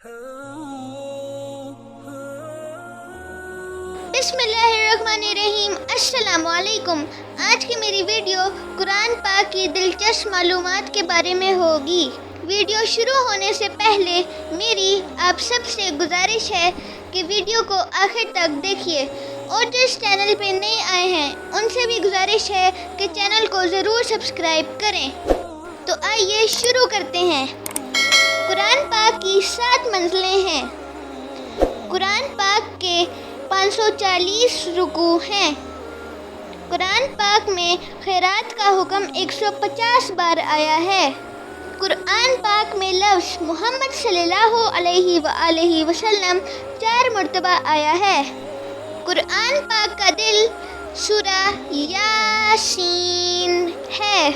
बिस्मिल्लाहिर्रहमानिर्रहीम। अस्सलाम वालेकुम। आज की मेरी वीडियो कुरान पाक की दिलचस्प मालूमात के बारे में होगी। वीडियो शुरू होने से पहले मेरी आप सब से गुजारिश है कि वीडियो को आखिर तक देखिए और जो इस चैनल पे नए आए हैं उनसे भी गुजारिश है कि चैनल को ज़रूर सब्सक्राइब करें। तो आइए शुरू करते हैं। कुरान पाक की 7 मंजिलें हैं। कुरान पाक के 540 रुकू हैं। कुरान पाक में खैरात का हुक्म 150 बार आया है। कुरान पाक में लफ्ज़ मोहम्मद सल्लल्लाहु अलैहि वसल्लम 4 मरतबा आया है। कुरान पाक का दिल सूरह यासीन है।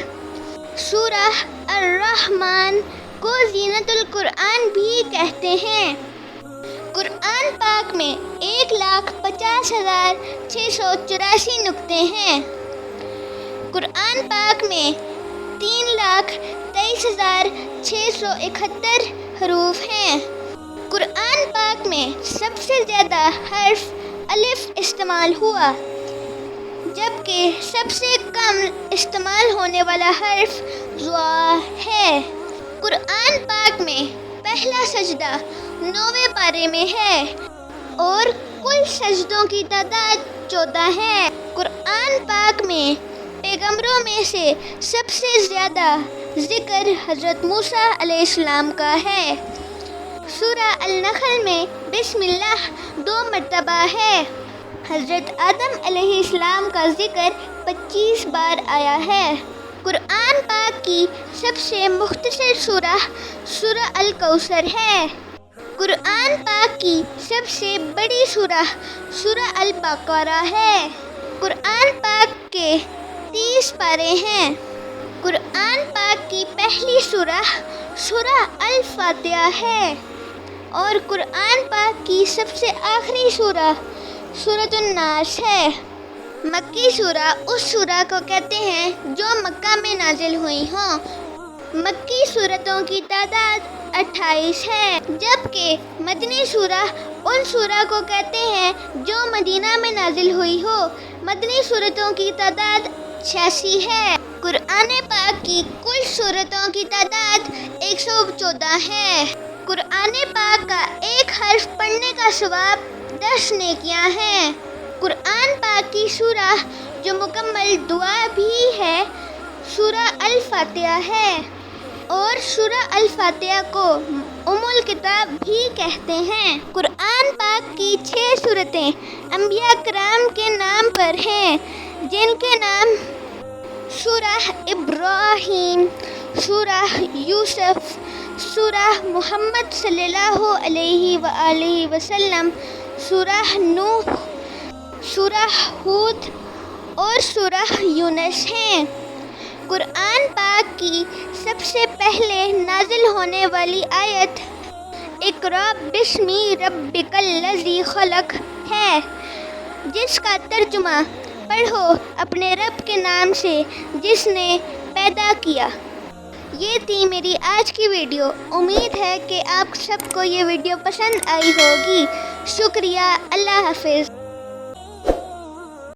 सूरह अर्रहमान को ज़ीनतुल कुरान भी कहते हैं। कुरान पाक में 1,50,684 नुक्ते हैं। कुरान पाक में 3,23,671 हरूफ हैं। कुरान पाक में सबसे ज़्यादा हर्फ अलिफ इस्तेमाल हुआ, जबकि सबसे कम इस्तेमाल होने वाला हर्फ ज़ा है। कुरान पाक में पहला सजदा 9वें पारे में है और कुल सजदों की तादाद 14 है। कुरान पाक में पैगंबरों में से सबसे ज़्यादा ज़िक्र हज़रत मूसा अलैहिस्सलाम का है। सूरह अल-नहल में बिस्मिल्लाह 2 मरतबा है। हज़रत आदम अलैहिस्सलाम का ज़िक्र 25 बार आया है। कुरान पाक की सबसे मुख्तसर सूरह अल-कौसर है। कुरान पाक की सबसे बड़ी सूरह अल-बक़रा है। कुरान पाक के 30 पारे हैं। कुरान पाक की पहली सूरह अल-फातिहा है और कुरान पाक की सबसे आखिरी सूरतुन नास है। मक्की सूरा उस सूरा को कहते हैं जो मक्का में नाजिल हुई हों। मक्की सूरतों की तादाद 28 है, जबकि मदनी सूरा उन सूरा को कहते हैं जो मदीना में नाजिल हुई हो। मदनी सूरतों की तादाद 86 है। कुरान पाक की कुल सूरतों की तादाद 114 है। कुरान पाक का एक हर्फ पढ़ने का सवाब 10 नेकियां हैं। कुरान पाक की सूरह जो मुकम्मल दुआ भी है सूरह अल-फातिहा है और सूरह अल-फातिहा को उम्मुल किताब भी कहते हैं। कुरान पाक की 6 सूरतें अंबिया कराम के नाम पर हैं, जिनके नाम सूरह इब्राहीम, सूरह यूसुफ, सूरह मुहम्मद सल्लल्लाहु अलैहि वसल्लम, सूरह नूह, सूरह हूद और सूरह यूनुस हैं। कुरान पाक की सबसे पहले नाजिल होने वाली आयत इक़रा बिस्मि रब्बिकल लज़ी खलक़ है, जिसका तर्जुमा पढ़ो अपने रब के नाम से जिसने पैदा किया। ये थी मेरी आज की वीडियो। उम्मीद है कि आप सबको ये वीडियो पसंद आई होगी। शुक्रिया। अल्लाह हाफ़िज़।